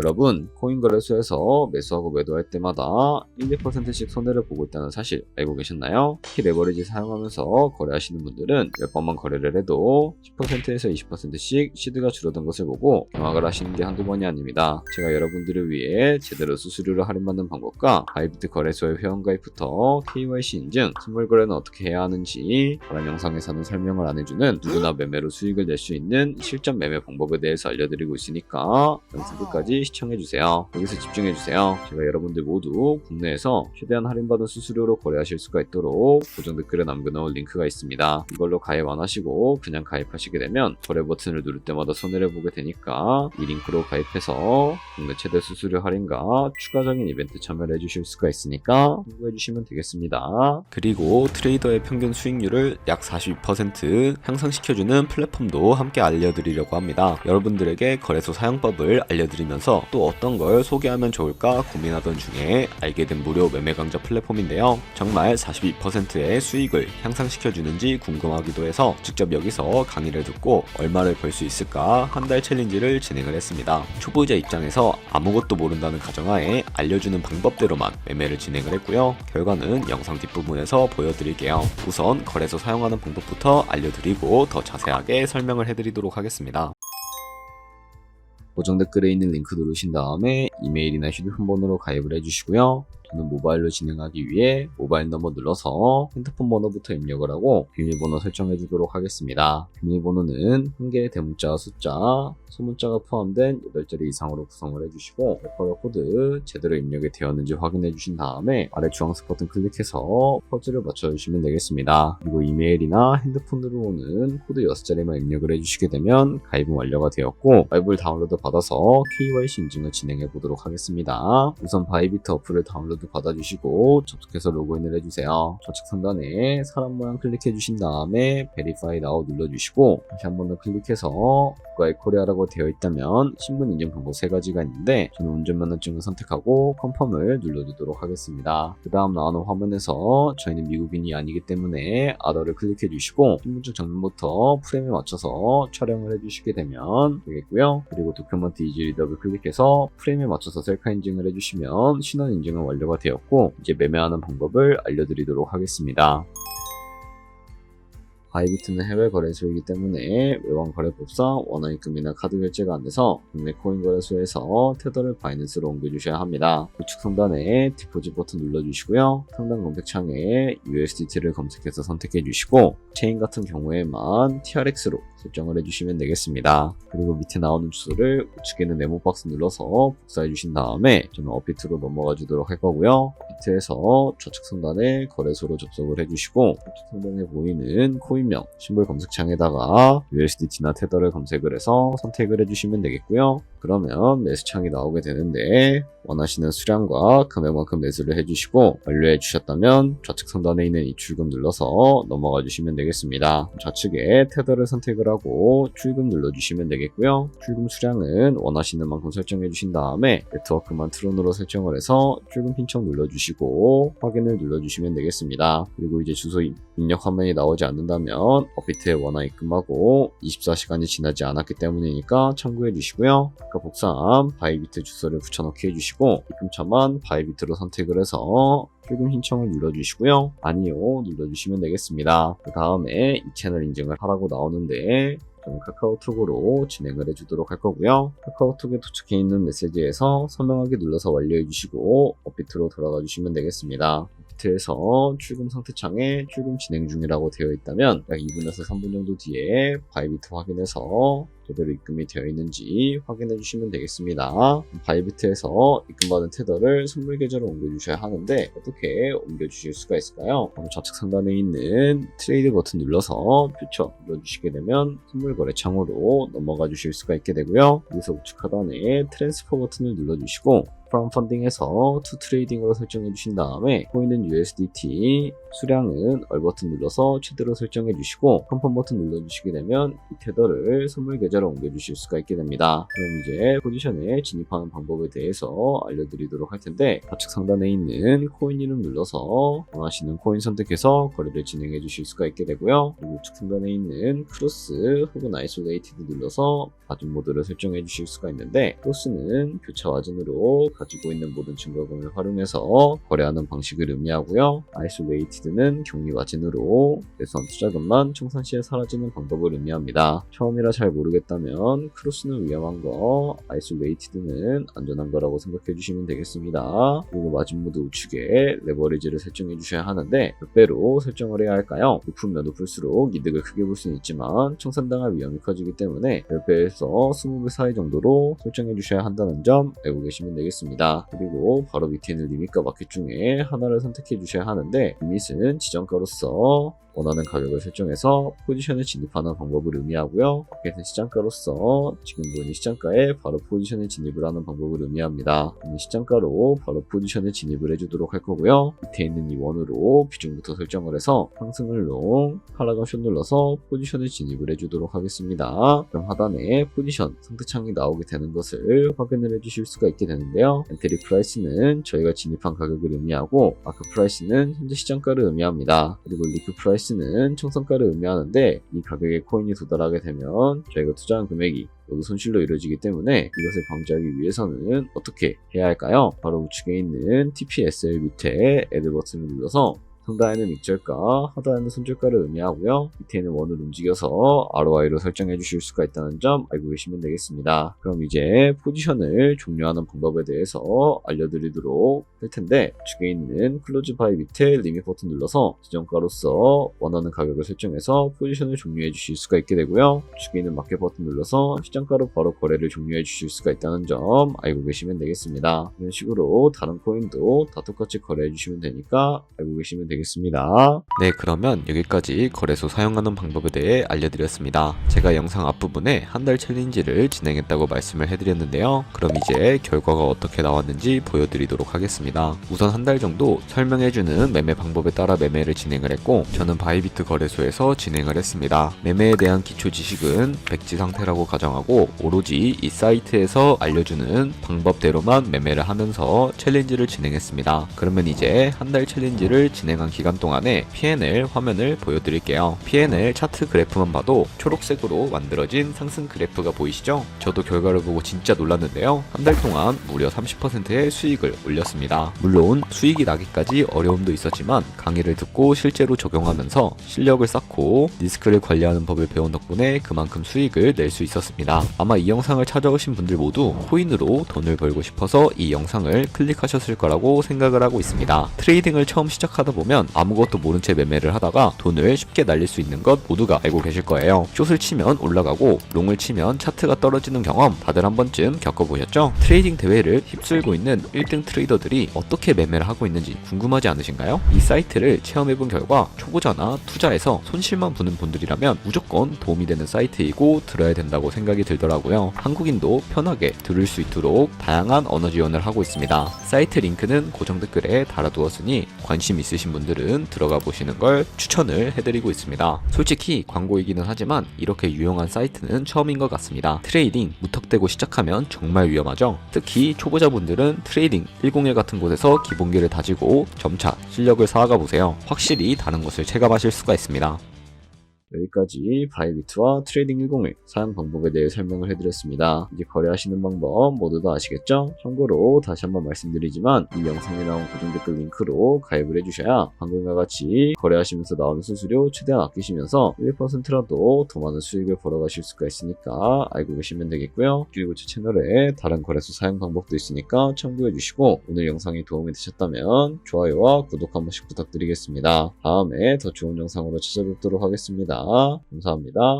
여러분, 코인 거래소에서 매수하고 매도할 때마다 1, 2%씩 손해를 보고 있다는 사실 알고 계셨나요? 특히 레버리지 사용하면서 거래하시는 분들은 몇 번만 거래를 해도 10%에서 20%씩 시드가 줄어든 것을 보고 경악을 하시는 게 한두 번이 아닙니다. 제가 여러분들을 위해 제대로 수수료를 할인받는 방법과 바이비트 거래소의 회원가입부터 KYC 인증, 선물 거래는 어떻게 해야 하는지 다른 영상에서는 설명을 안 해주는 누구나 매매로 수익을 낼 수 있는 실전 매매 방법에 대해서 알려드리고 있으니까 영상 끝까지 시청해주세요. 여기서 집중해주세요. 제가 여러분들 모두 국내에서 최대한 할인받은 수수료로 거래하실 수가 있도록 고정 댓글에 남겨놓은 링크가 있습니다. 이걸로 가입 안 하시고 그냥 가입하시게 되면 거래 버튼을 누를 때마다 손해를 보게 되니까 이 링크로 가입해서 국내 최대 수수료 할인과 추가적인 이벤트 참여를 해주실 수가 있으니까 참고해주시면 되겠습니다. 그리고 트레이더의 평균 수익률을 약 42% 향상시켜주는 플랫폼도 함께 알려드리려고 합니다. 여러분들에게 거래소 사용법을 알려드리면서 또 어떤 걸 소개하면 좋을까 고민하던 중에 알게 된 무료 매매 강좌 플랫폼인데요. 정말 42%의 수익을 향상시켜주는지 궁금하기도 해서 직접 여기서 강의를 듣고 얼마를 벌 수 있을까 한 달 챌린지를 진행을 했습니다. 초보자 입장에서 아무것도 모른다는 가정하에 알려주는 방법대로만 매매를 진행을 했고요. 결과는 영상 뒷부분에서 보여드릴게요. 우선 거래소 사용하는 방법부터 알려드리고 더 자세하게 설명을 해드리도록 하겠습니다. 고정 댓글에 있는 링크 누르신 다음에 이메일이나 휴대폰 번호로 가입을 해주시고요. 저는 모바일로 진행하기 위해 모바일 넘버 눌러서 핸드폰 번호부터 입력을 하고 비밀번호 설정해 주도록 하겠습니다. 비밀번호는 한 개의 대문자와 숫자, 소문자가 포함된 8자리 이상으로 구성을 해주시고 레퍼럴 코드 제대로 입력이 되었는지 확인해 주신 다음에 아래 주황색 버튼 클릭해서 퍼즐을 맞춰주시면 되겠습니다. 그리고 이메일이나 핸드폰으로 오는 코드 6자리만 입력을 해주시게 되면 가입은 완료가 되었고 파이브를 다운로드 받아서 KYC 인증을 진행해 보도록 하겠습니다. 우선 바이비트 어플을 다운로드 받아주시고 접속해서 로그인을 해주세요. 좌측 상단에 사람 모양 클릭해 주신 다음에 Verify Now 눌러주시고 다시 한 번 더 클릭해서 국가의 코리아라고 되어 있다면 신분 인증 방법 3가지가 있는데 저는 운전면허증을 선택하고 컨펌을 눌러주도록 하겠습니다. 그 다음 나오는 화면에서 저희는 미국인이 아니기 때문에 아더를 클릭해 주시고 신분증 정면부터 프레임에 맞춰서 촬영을 해주시게 되면 되겠고요. 그리고 도큐먼트 이지 리더를 클릭해서 프레임에 맞춰서 셀카 인증을 해주시면 신원 인증은 완료가 되었고 이제 매매하는 방법을 알려드리도록 하겠습니다. 바이비트는 해외 거래소이기 때문에 외환 거래법상 원화 입금이나 카드 결제가 안 돼서 국내 코인 거래소에서 테더를 바이낸스로 옮겨주셔야 합니다. 우측 상단에 디포짓 버튼 눌러주시고요. 상단 검색창에 USDT를 검색해서 선택해 주시고 체인 같은 경우에만 TRX로 설정을 해주시면 되겠습니다. 그리고 밑에 나오는 주소를 우측에 있는 네모 박스 눌러서 복사해 주신 다음에 저는 업비트로 넘어가 주도록 할 거고요. 업비트에서 좌측 상단에 거래소로 접속을 해주시고 우측 상단에 보이는 코인명 심볼 검색창에다가 USDT나 테더를 검색을 해서 선택을 해주시면 되겠고요. 그러면 매수창이 나오게 되는데 원하시는 수량과 금액만큼 매수를 해주시고 완료해 주셨다면 좌측 상단에 있는 입출금 눌러서 넘어가 주시면 되겠습니다. 좌측에 테더를 선택을 하고 출금 눌러주시면 되겠고요. 출금 수량은 원하시는 만큼 설정해 주신 다음에 네트워크만 트론으로 설정을 해서 출금 신청 눌러주시고 확인을 눌러주시면 되겠습니다. 그리고 이제 주소 입력 화면이 나오지 않는다면 업비트에 원화 입금하고 24시간이 지나지 않았기 때문이니까 참고해 주시고요. 아까 복사한 바이비트 주소를 붙여넣기 해주시고 입금처만 바이비트로 선택을 해서 출금 신청을 눌러주시고요. 아니요 눌러주시면 되겠습니다. 그 다음에 이 채널 인증을 하라고 나오는데 저는 카카오톡으로 진행을 해주도록 할 거고요. 카카오톡에 도착해 있는 메시지에서 서명하기 눌러서 완료해 주시고 업비트로 돌아가 주시면 되겠습니다. 업비트에서 출금 상태창에 출금 진행 중이라고 되어 있다면 약 2분에서 3분 정도 뒤에 바이비트 확인해서 제대로 입금이 되어 있는지 확인해 주시면 되겠습니다. 바이비트에서 입금받은 테더를 선물 계좌로 옮겨주셔야 하는데 어떻게 옮겨주실 수가 있을까요? 좌측 상단에 있는 트레이드 버튼 눌러서 퓨처 눌러주시게 되면 선물 거래 창으로 넘어가 주실 수가 있게 되고요. 여기서 우측 하단에 트랜스퍼 버튼을 눌러주시고 프롬 펀딩에서 투 트레이딩으로 설정해 주신 다음에 보이는 USDT 수량은 얼 버튼 눌러서 최대로 설정해 주시고 컨펌 버튼 눌러주시게 되면 이 테더를 선물 계좌로 옮겨주실 수가 있게 됩니다. 그럼 이제 포지션에 진입하는 방법에 대해서 알려드리도록 할 텐데, 좌측 상단에 있는 코인 이름 눌러서 원하시는 코인 선택해서 거래를 진행해 주실 수가 있게 되고요. 그리고 우측 상단에 있는 크로스 혹은 아이솔레이티드 눌러서 마진 모드를 설정해 주실 수가 있는데, 크로스는 교차 마진으로 가지고 있는 모든 증거금을 활용해서 거래하는 방식을 의미하고요. 아이솔레이티드는 격리 마진으로 내수한 투자금만 청산 시에 사라지는 방법을 의미합니다. 처음이라 잘 모르겠다면 크로스는 위험한 거, 아이솔레이티드는 안전한 거라고 생각해 주시면 되겠습니다. 그리고 마진 모드 우측에 레버리지를 설정해 주셔야 하는데 몇 배로 설정을 해야 할까요? 높으면 높을수록 이득을 크게 볼 수는 있지만 청산당할 위험이 커지기 때문에 10배에서 20배 사이 정도로 설정해 주셔야 한다는 점 알고 계시면 되겠습니다. 그리고 바로 밑에 있는 리밋과 마켓 중에 하나를 선택해 주셔야 하는데, 리밋은 지정가로서 원하는 가격을 설정해서 포지션에 진입하는 방법을 의미하고요. 마켓은 시장가로서 지금 보이는 시장가에 바로 포지션에 진입을 하는 방법을 의미합니다. 시장가로 바로 포지션에 진입을 해주도록 할 거고요. 밑에 있는 이 원으로 비중부터 설정을 해서 상승을 롱, 하락은 숏 눌러서 포지션에 진입을 해주도록 하겠습니다. 그럼 하단에 포지션 상태창이 나오게 되는 것을 확인을 해주실 수가 있게 되는데요. 엔트리 프라이스는 저희가 진입한 가격을 의미하고, 마크 프라이스는 현재 시장가를 의미합니다. 그리고 리크 프라이스 는 청산가를 의미하는데, 이 가격에 코인이 도달하게 되면 저희가 투자한 금액이 모두 손실로 이루어지기 때문에 이것을 방지하기 위해서는 어떻게 해야 할까요? 바로 우측에 있는 TPSL 밑에 Add 버튼을 눌러서 상단에는 익절가, 하단에는 손절가를 의미하고요. 밑에는 원을 움직여서 ROI로 설정해 주실 수가 있다는 점 알고 계시면 되겠습니다. 그럼 이제 포지션을 종료하는 방법에 대해서 알려드리도록 할 텐데, 우측에 있는 클로즈 바이 밑에 리밋 버튼 눌러서 지정가로서 원하는 가격을 설정해서 포지션을 종료해 주실 수가 있게 되고요. 우측에 있는 마켓 버튼 눌러서 시장가로 바로 거래를 종료해 주실 수가 있다는 점 알고 계시면 되겠습니다. 이런 식으로 다른 코인도 다 똑같이 거래해 주시면 되니까 알고 계시면 되겠습니다. 네, 그러면 여기까지 거래소 사용하는 방법에 대해 알려드렸습니다. 제가 영상 앞부분에 한 달 챌린지를 진행했다고 말씀을 해드렸는데요. 그럼 이제 결과가 어떻게 나왔는지 보여드리도록 하겠습니다. 우선 한 달 정도 설명해주는 매매 방법에 따라 매매를 진행을 했고, 저는 바이비트 거래소에서 진행을 했습니다. 매매에 대한 기초 지식은 백지 상태라고 가정하고, 오로지 이 사이트에서 알려주는 방법대로만 매매를 하면서 챌린지를 진행했습니다. 그러면 이제 한 달 챌린지를 진행한 기간 동안에 P&L 화면을 보여드릴게요. P&L 차트 그래프만 봐도 초록색으로 만들어진 상승 그래프가 보이시죠? 저도 결과를 보고 진짜 놀랐는데요. 한 달 동안 무려 30%의 수익을 올렸습니다. 물론 수익이 나기까지 어려움도 있었지만 강의를 듣고 실제로 적용하면서 실력을 쌓고 리스크를 관리하는 법을 배운 덕분에 그만큼 수익을 낼 수 있었습니다. 아마 이 영상을 찾아오신 분들 모두 코인으로 돈을 벌고 싶어서 이 영상을 클릭하셨을 거라고 생각을 하고 있습니다. 트레이딩을 처음 시작하다 보면 아무것도 모른 채 매매를 하다가 돈을 쉽게 날릴 수 있는 것 모두가 알고 계실 거예요. 숏을 치면 올라가고 롱을 치면 차트가 떨어지는 경험 다들 한 번쯤 겪어보셨죠? 트레이딩 대회를 휩쓸고 있는 1등 트레이더들이 어떻게 매매를 하고 있는지 궁금하지 않으신가요? 이 사이트를 체험해본 결과 초보자나 투자에서 손실만 보는 분들이라면 무조건 도움이 되는 사이트이고 들어야 된다고 생각이 들더라고요. 한국인도 편하게 들을 수 있도록 다양한 언어 지원을 하고 있습니다. 사이트 링크는 고정 댓글에 달아두었으니 관심 있으신 분들은 들어가 보시는 걸 추천을 해드리고 있습니다. 솔직히 광고이기는 하지만 이렇게 유용한 사이트는 처음인 것 같습니다. 트레이딩 무턱대고 시작하면 정말 위험하죠. 특히 초보자분들은 트레이딩 101 같은 곳에서 기본기를 다지고 점차 실력을 쌓아가 보세요. 확실히 다른 것을 체감하실 수가 있습니다. 여기까지 바이비트와 트레이딩 101 사용 방법에 대해 설명을 해드렸습니다. 이제 거래하시는 방법 모두 다 아시겠죠? 참고로 다시 한번 말씀드리지만 이 영상에 나온 고정 댓글 링크로 가입을 해주셔야 방금과 같이 거래하시면서 나오는 수수료 최대한 아끼시면서 1%라도 더 많은 수익을 벌어가실 수가 있으니까 알고 계시면 되겠고요. 그리고 제 채널에 다른 거래소 사용 방법도 있으니까 참고해주시고, 오늘 영상이 도움이 되셨다면 좋아요와 구독 한 번씩 부탁드리겠습니다. 다음에 더 좋은 영상으로 찾아뵙도록 하겠습니다. 감사합니다.